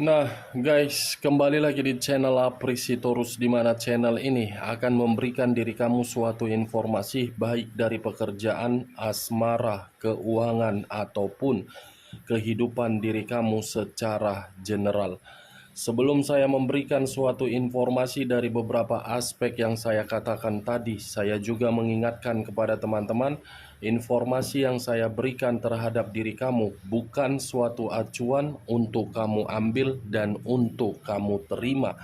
Nah, guys, kembali lagi di channel Aprisitorus, di mana channel ini akan memberikan diri kamu suatu informasi baik dari pekerjaan, asmara, keuangan, ataupun kehidupan diri kamu secara general. Sebelum saya memberikan suatu informasi dari beberapa aspek yang saya katakan tadi, saya juga mengingatkan kepada teman-teman, informasi yang saya berikan terhadap diri kamu bukan suatu acuan untuk kamu ambil dan untuk kamu terima.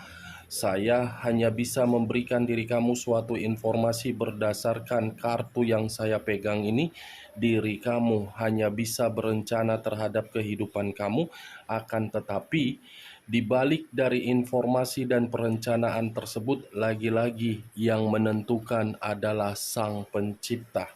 Saya hanya bisa memberikan diri kamu suatu informasi berdasarkan kartu yang saya pegang ini. Diri kamu hanya bisa berencana terhadap kehidupan kamu, akan tetapi di balik dari informasi dan perencanaan tersebut, lagi-lagi yang menentukan adalah Sang Pencipta.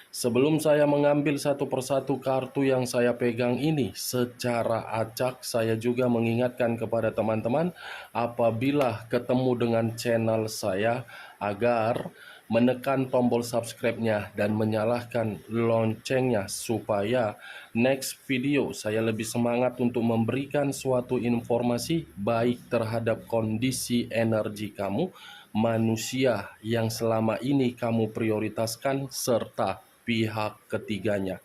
Sebelum saya mengambil satu persatu kartu yang saya pegang ini secara acak, saya juga mengingatkan kepada teman-teman apabila ketemu dengan channel saya agar menekan tombol subscribe-nya dan menyalakan loncengnya supaya next video saya lebih semangat untuk memberikan suatu informasi baik terhadap kondisi energi kamu, manusia yang selama ini kamu prioritaskan, serta pihak ketiganya.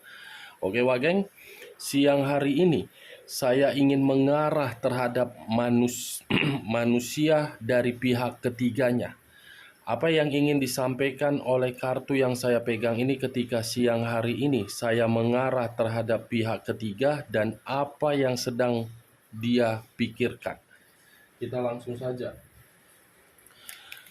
Oke, Wageng, siang hari ini saya ingin mengarah terhadap manusia dari pihak ketiganya. Apa yang ingin disampaikan oleh kartu yang saya pegang ini ketika siang hari ini saya mengarah terhadap pihak ketiga dan apa yang sedang dia pikirkan. Kita langsung saja.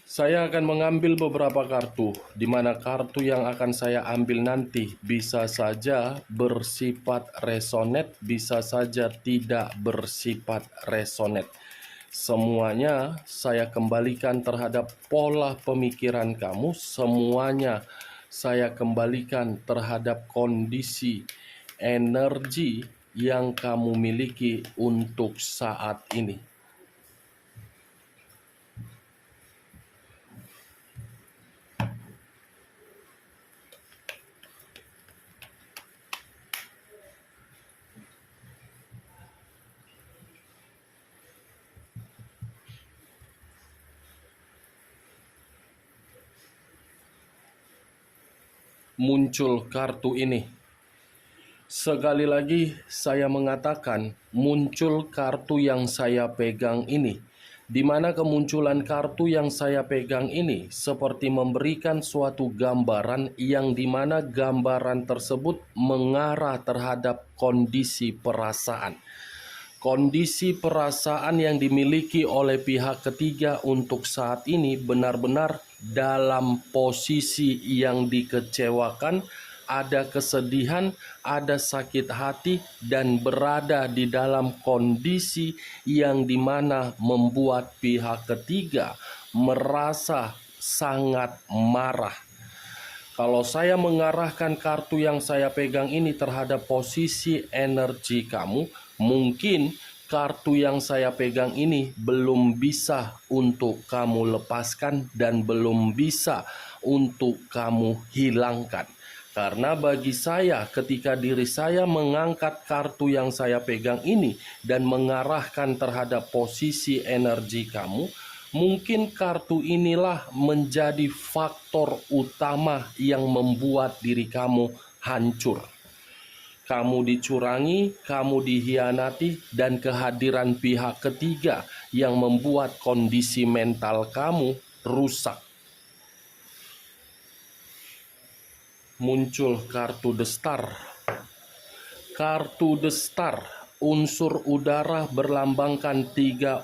Saya akan mengambil beberapa kartu, di mana kartu yang akan saya ambil nanti bisa saja bersifat resonet, bisa saja tidak bersifat resonet. Semuanya saya kembalikan terhadap pola pemikiran kamu, semuanya saya kembalikan terhadap kondisi energi yang kamu miliki untuk saat ini. Muncul kartu ini. Sekali lagi saya mengatakan muncul kartu yang saya pegang ini, di mana kemunculan kartu yang saya pegang ini seperti memberikan suatu gambaran yang dimana gambaran tersebut mengarah terhadap kondisi perasaan. Kondisi perasaan yang dimiliki oleh pihak ketiga untuk saat ini benar-benar dalam posisi yang dikecewakan, ada kesedihan, ada sakit hati, dan berada di dalam kondisi yang dimana membuat pihak ketiga merasa sangat marah. Kalau saya mengarahkan kartu yang saya pegang ini terhadap posisi energi kamu, mungkin kartu yang saya pegang ini belum bisa untuk kamu lepaskan dan belum bisa untuk kamu hilangkan. Karena bagi saya, ketika diri saya mengangkat kartu yang saya pegang ini dan mengarahkan terhadap posisi energi kamu, mungkin kartu inilah menjadi faktor utama yang membuat diri kamu hancur. Kamu dicurangi, kamu dihianati, dan kehadiran pihak ketiga yang membuat kondisi mental kamu rusak. Muncul kartu The Star. Kartu The Star, unsur udara berlambangkan tiga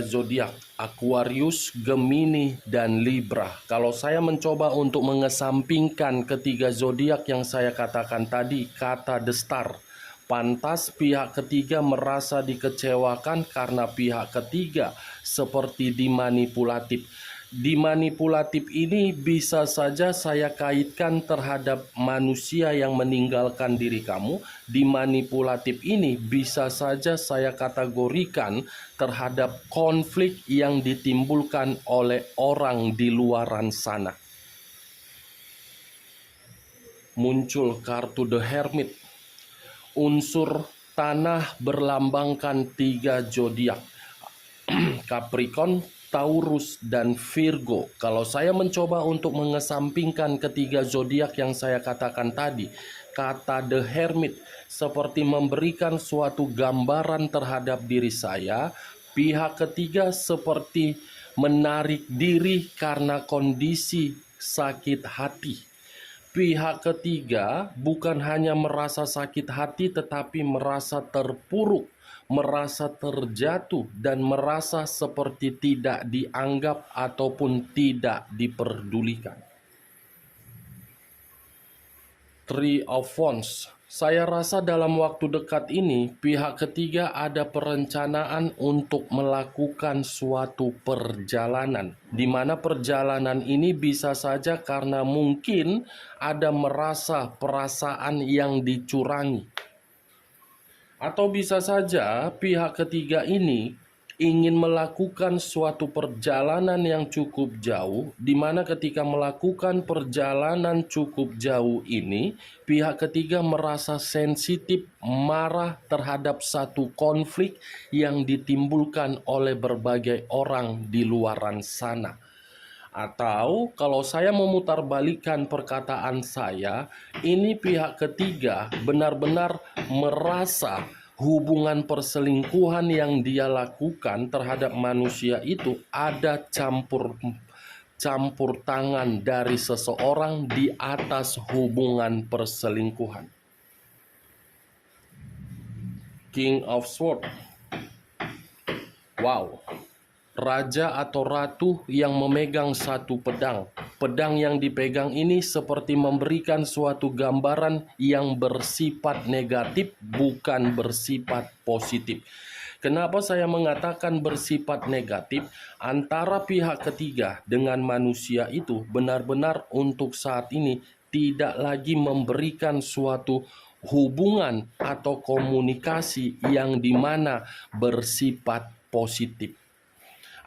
zodiak, Aquarius, Gemini, dan Libra. Kalau saya mencoba untuk mengesampingkan ketiga zodiak yang saya katakan tadi, kata The Star, pantas pihak ketiga merasa dikecewakan karena pihak ketiga seperti dimanipulatif. Dimanipulatif ini bisa saja saya kaitkan terhadap manusia yang meninggalkan diri kamu. Dimanipulatif ini bisa saja saya kategorikan terhadap konflik yang ditimbulkan oleh orang di luaran sana. Muncul kartu The Hermit. Unsur Tanah berlambangkan 3 zodiak, Capricorn, Taurus, dan Virgo. Kalau saya mencoba untuk mengesampingkan ketiga zodiak yang saya katakan tadi, kata The Hermit seperti memberikan suatu gambaran terhadap diri saya. Pihak ketiga seperti menarik diri karena kondisi sakit hati. Pihak ketiga bukan hanya merasa sakit hati, tetapi merasa terpuruk, merasa terjatuh, dan merasa seperti tidak dianggap ataupun tidak diperdulikan. Three of Wands. Saya rasa dalam waktu dekat ini pihak ketiga ada perencanaan untuk melakukan suatu perjalanan, di mana perjalanan ini bisa saja karena mungkin ada merasa perasaan yang dicurangi, atau bisa saja pihak ketiga ini ingin melakukan suatu perjalanan yang cukup jauh, di mana ketika melakukan perjalanan cukup jauh ini, pihak ketiga merasa sensitif, marah terhadap satu konflik yang ditimbulkan oleh berbagai orang di luaran sana. Atau kalau saya memutarbalikkan perkataan saya, ini pihak ketiga benar-benar merasa hubungan perselingkuhan yang dia lakukan terhadap manusia itu ada campur tangan dari seseorang di atas hubungan perselingkuhan. King of Swords. Wow. Raja atau ratu yang memegang satu pedang. Pedang yang dipegang ini seperti memberikan suatu gambaran yang bersifat negatif, bukan bersifat positif. Kenapa saya mengatakan bersifat negatif? Antara pihak ketiga dengan manusia itu benar-benar untuk saat ini tidak lagi memberikan suatu hubungan atau komunikasi yang dimana bersifat positif.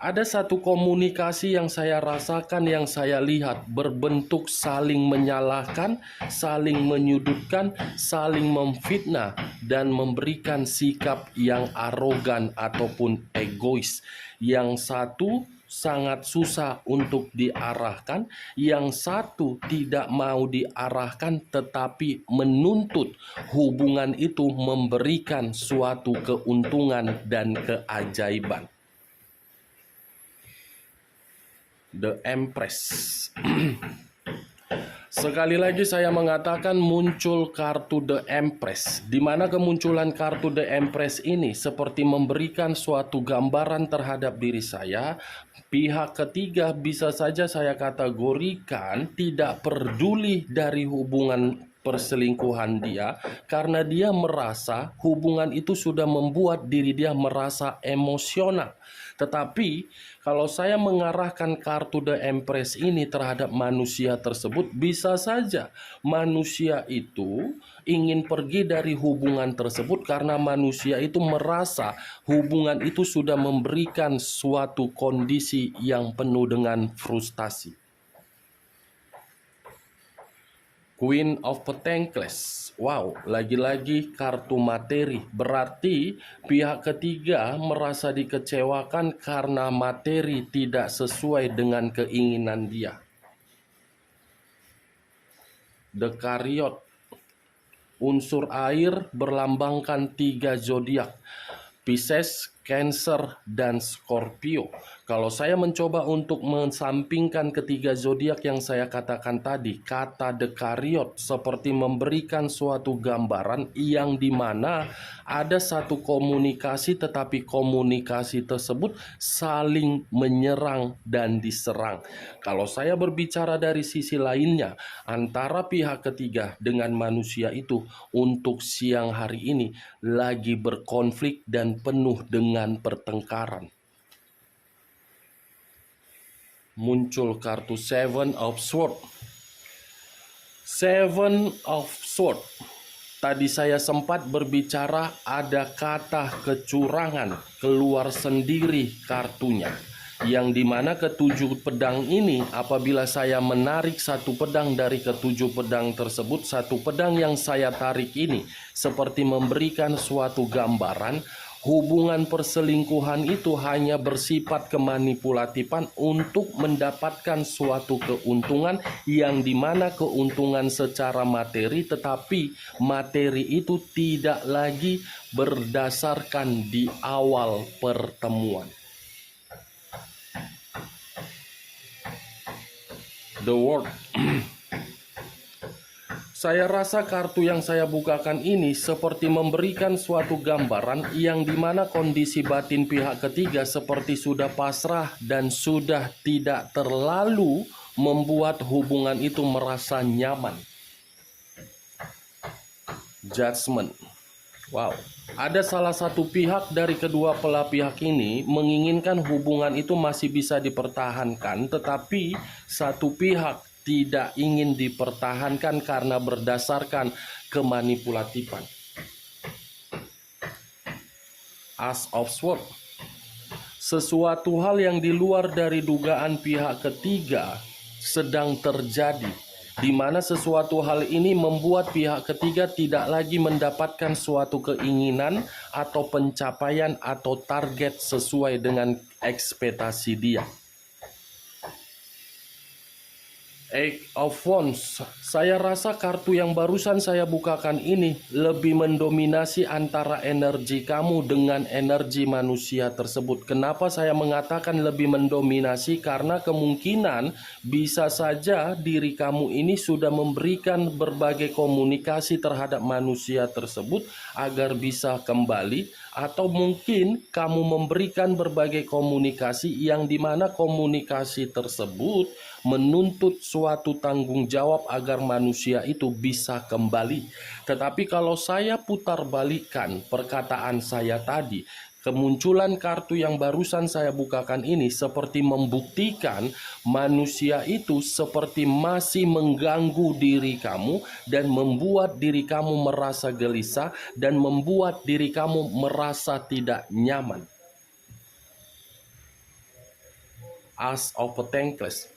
Ada satu komunikasi yang saya rasakan, yang saya lihat berbentuk saling menyalahkan, saling menyudutkan, saling memfitnah, dan memberikan sikap yang arogan ataupun egois. Yang satu sangat susah untuk diarahkan, yang satu tidak mau diarahkan tetapi menuntut hubungan itu memberikan suatu keuntungan dan keajaiban. The Empress. Sekali lagi saya mengatakan muncul kartu The Empress, di mana kemunculan kartu The Empress ini seperti memberikan suatu gambaran terhadap diri saya. Pihak ketiga bisa saja saya kategorikan tidak peduli dari hubungan perselingkuhan dia, karena dia merasa hubungan itu sudah membuat diri dia merasa emosional. Tetapi kalau saya mengarahkan kartu The Empress ini terhadap manusia tersebut, bisa saja manusia itu ingin pergi dari hubungan tersebut karena manusia itu merasa hubungan itu sudah memberikan suatu kondisi yang penuh dengan frustasi. Queen of Pentacles. Wow, lagi-lagi kartu materi. Berarti pihak ketiga merasa dikecewakan karena materi tidak sesuai dengan keinginan dia. The Chariot. Unsur air berlambangkan 3 zodiak, Pisces, Cancer, dan Scorpio. Kalau saya mencoba untuk mensampingkan ketiga zodiak yang saya katakan tadi, kata The Chariot seperti memberikan suatu gambaran yang dimana ada satu komunikasi, tetapi komunikasi tersebut saling menyerang dan diserang. Kalau saya berbicara dari sisi lainnya, antara pihak ketiga dengan manusia itu untuk siang hari ini lagi berkonflik dan penuh dengan pertengkaran. Muncul kartu Seven of Swords. Seven of Swords. Tadi saya sempat berbicara ada kata kecurangan, keluar sendiri kartunya. yang dimana ketujuh pedang ini, apabila saya menarik satu pedang dari ketujuh pedang tersebut, satu pedang yang saya tarik ini seperti memberikan suatu gambaran hubungan perselingkuhan itu hanya bersifat kemanipulatifan untuk mendapatkan suatu keuntungan, yang dimana keuntungan secara materi, tetapi materi itu tidak lagi berdasarkan di awal pertemuan. The World. Saya rasa kartu yang saya bukakan ini seperti memberikan suatu gambaran yang dimana kondisi batin pihak ketiga seperti sudah pasrah dan sudah tidak terlalu membuat hubungan itu merasa nyaman. Judgment. Wow. Ada salah satu pihak dari kedua belah pihak ini menginginkan hubungan itu masih bisa dipertahankan, tetapi satu pihak tidak ingin dipertahankan karena berdasarkan kemanipulatifan. As of Swords. Sesuatu hal yang di luar dari dugaan pihak ketiga sedang terjadi, di mana sesuatu hal ini membuat pihak ketiga tidak lagi mendapatkan suatu keinginan atau pencapaian atau target sesuai dengan ekspektasi dia. Eight of Wands. Saya rasa kartu yang barusan saya bukakan ini lebih mendominasi antara energi kamu dengan energi manusia tersebut. Kenapa saya mengatakan lebih mendominasi? Karena kemungkinan bisa saja diri kamu ini sudah memberikan berbagai komunikasi terhadap manusia tersebut agar bisa kembali, atau mungkin kamu memberikan berbagai komunikasi yang dimana komunikasi tersebut menuntut suatu tanggung jawab agar manusia itu bisa kembali. Tetapi kalau saya putar balikan perkataan saya tadi, kemunculan kartu yang barusan saya bukakan ini seperti membuktikan manusia itu seperti masih mengganggu diri kamu dan membuat diri kamu merasa gelisah dan membuat diri kamu merasa tidak nyaman. As of Pentacles.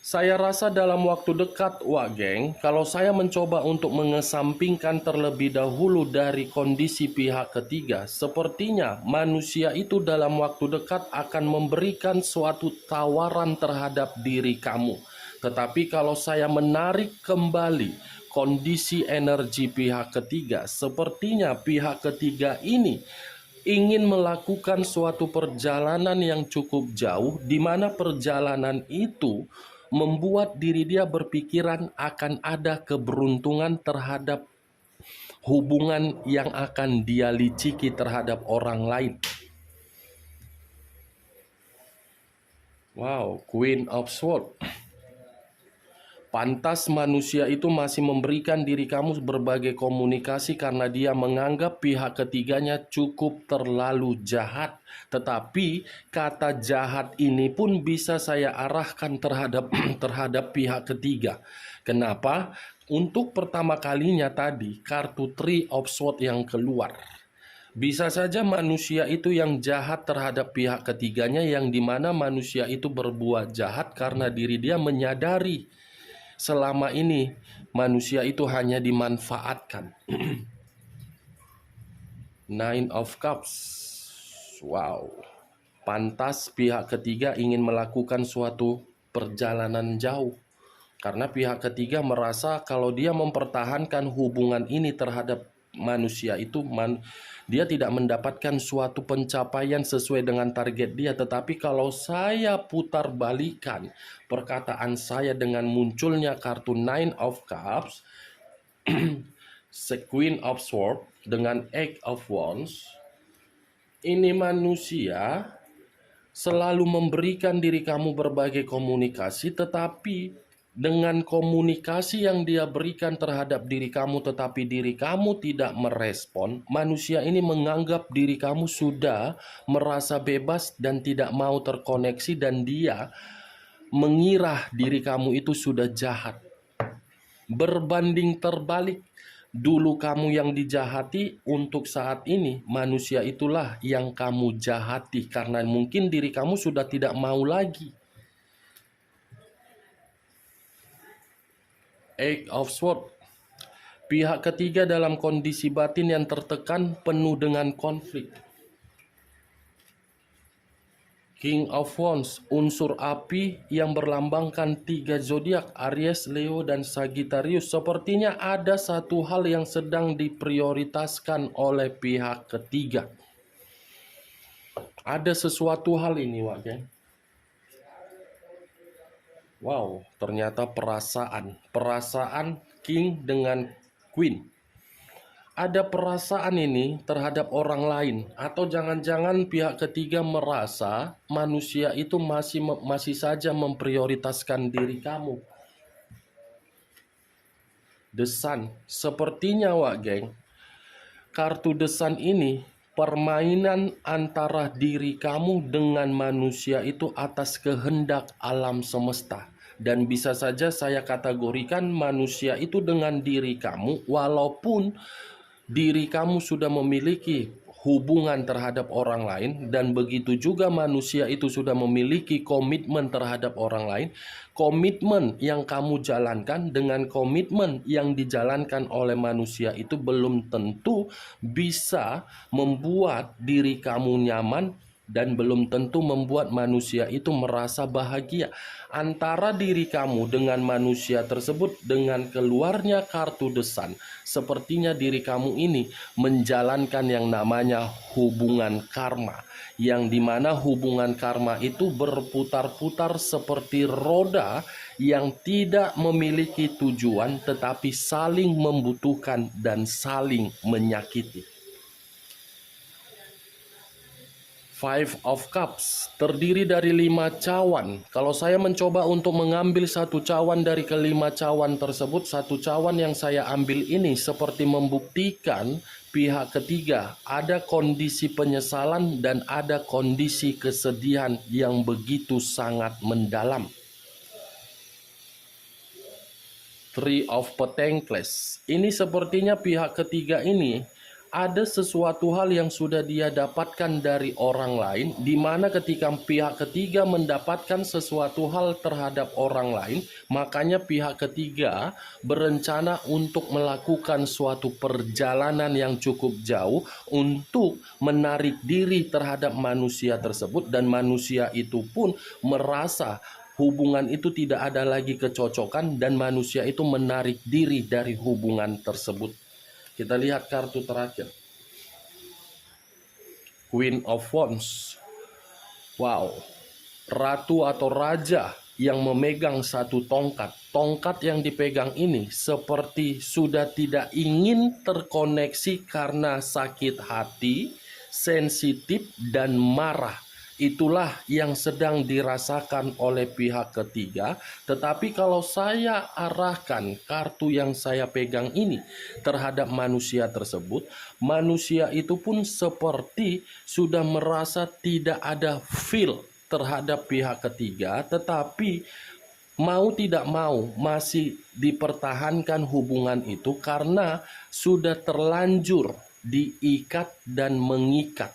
Saya rasa dalam waktu dekat, wah geng, kalau saya mencoba untuk mengesampingkan terlebih dahulu dari kondisi pihak ketiga, sepertinya manusia itu dalam waktu dekat akan memberikan suatu tawaran terhadap diri kamu. Tetapi kalau saya menarik kembali kondisi energi pihak ketiga, sepertinya pihak ketiga ini ingin melakukan suatu perjalanan yang cukup jauh, di mana perjalanan itu membuat diri dia berpikiran akan ada keberuntungan terhadap hubungan yang akan dia liciki terhadap orang lain. Wow, Queen of Swords. Pantas manusia itu masih memberikan diri kamu berbagai komunikasi karena dia menganggap pihak ketiganya cukup terlalu jahat. Tetapi kata jahat ini pun bisa saya arahkan terhadap pihak ketiga. Kenapa? Untuk pertama kalinya tadi kartu Three of Swords yang keluar. Bisa saja manusia itu yang jahat terhadap pihak ketiganya, yang dimana manusia itu berbuat jahat karena diri dia menyadari selama ini manusia itu hanya dimanfaatkan. Nine of Cups. Wow. Pantas pihak ketiga ingin melakukan suatu perjalanan jauh. Karena pihak ketiga merasa kalau dia mempertahankan hubungan ini terhadap manusia itu, dia tidak mendapatkan suatu pencapaian sesuai dengan target dia. Tetapi kalau saya putar balikan perkataan saya dengan munculnya kartu Nine of Cups, Queen of Swords dengan Eight of Wands, ini manusia selalu memberikan diri kamu berbagai komunikasi, tetapi dengan komunikasi yang dia berikan terhadap diri kamu, tetapi diri kamu tidak merespon, manusia ini menganggap diri kamu sudah merasa bebas dan tidak mau terkoneksi, dan dia mengira diri kamu itu sudah jahat. Berbanding terbalik, Dulu kamu yang dijahati, untuk saat ini manusia itulah yang kamu jahati karena mungkin diri kamu sudah tidak mau lagi. Eight of Swords. Pihak ketiga dalam kondisi batin yang tertekan, penuh dengan konflik. King of Wands, unsur api yang berlambangkan 3 zodiak, Aries, Leo, dan Sagittarius. Sepertinya ada satu hal yang sedang diprioritaskan oleh pihak ketiga. Ada sesuatu hal ini, Wak, geng. Wow, ternyata perasaan King dengan Queen. Ada perasaan ini terhadap orang lain, atau jangan-jangan pihak ketiga merasa manusia itu masih saja memprioritaskan diri kamu. The Sun, sepertinya, Wak, geng, kartu The Sun ini permainan antara diri kamu dengan manusia itu atas kehendak alam semesta. Dan bisa saja saya kategorikan manusia itu dengan diri kamu, walaupun diri kamu sudah memiliki hubungan terhadap orang lain, dan begitu juga manusia itu sudah memiliki komitmen terhadap orang lain. Komitmen yang kamu jalankan dengan komitmen yang dijalankan oleh manusia itu belum tentu bisa membuat diri kamu nyaman dan belum tentu membuat manusia itu merasa bahagia. Antara diri kamu dengan manusia tersebut, dengan keluarnya kartu The Sun, sepertinya diri kamu ini menjalankan yang namanya hubungan karma, yang dimana hubungan karma itu berputar-putar seperti roda yang tidak memiliki tujuan tetapi saling membutuhkan dan saling menyakiti. Five of Cups terdiri dari 5 cawan. Kalau saya mencoba untuk mengambil satu cawan dari kelima cawan tersebut, satu cawan yang saya ambil ini seperti membuktikan pihak ketiga ada kondisi penyesalan dan ada kondisi kesedihan yang begitu sangat mendalam. Three of Pentacles. Ini sepertinya pihak ketiga ini ada sesuatu hal yang sudah dia dapatkan dari orang lain, di mana ketika pihak ketiga mendapatkan sesuatu hal terhadap orang lain, makanya pihak ketiga berencana untuk melakukan suatu perjalanan yang cukup jauh untuk menarik diri terhadap manusia tersebut, dan manusia itu pun merasa hubungan itu tidak ada lagi kecocokan dan manusia itu menarik diri dari hubungan tersebut. Kita lihat kartu terakhir, Queen of Wands. Wow, ratu atau raja yang memegang satu tongkat. Tongkat yang dipegang ini seperti sudah tidak ingin terkoneksi karena sakit hati, sensitif, dan marah. Itulah yang sedang dirasakan oleh pihak ketiga. Tetapi kalau saya arahkan kartu yang saya pegang ini terhadap manusia tersebut, manusia itu pun seperti sudah merasa tidak ada feel terhadap pihak ketiga, tetapi mau tidak mau masih dipertahankan hubungan itu karena sudah terlanjur diikat dan mengikat.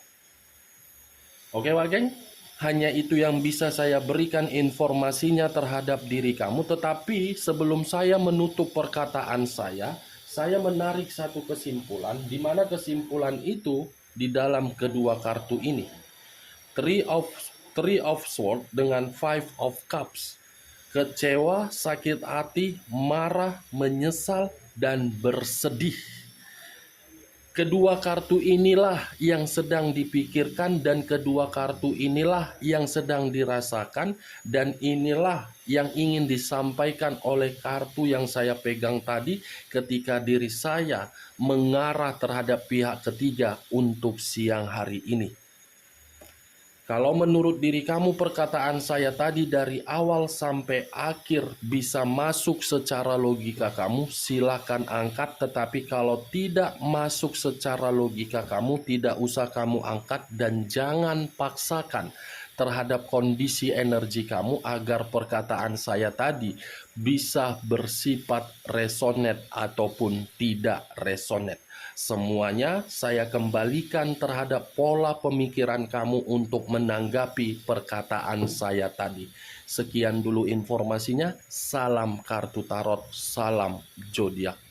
Oke, Wak, geng, hanya itu yang bisa saya berikan informasinya terhadap diri kamu. Tetapi sebelum saya menutup perkataan saya menarik satu kesimpulan, di mana kesimpulan itu di dalam kedua kartu ini. Three of Swords dengan Five of Cups. Kecewa, sakit hati, marah, menyesal, dan bersedih. Kedua kartu inilah yang sedang dipikirkan dan kedua kartu inilah yang sedang dirasakan, dan inilah yang ingin disampaikan oleh kartu yang saya pegang tadi ketika diri saya mengarah terhadap pihak ketiga untuk siang hari ini. Kalau menurut diri kamu perkataan saya tadi dari awal sampai akhir bisa masuk secara logika kamu, silakan angkat. Tetapi kalau tidak masuk secara logika kamu, tidak usah kamu angkat dan jangan paksakan. terhadap kondisi energi kamu agar perkataan saya tadi bisa bersifat resonate ataupun tidak resonate. Semuanya saya kembalikan terhadap pola pemikiran kamu untuk menanggapi perkataan saya tadi. Sekian dulu informasinya. Salam kartu tarot, salam zodiak.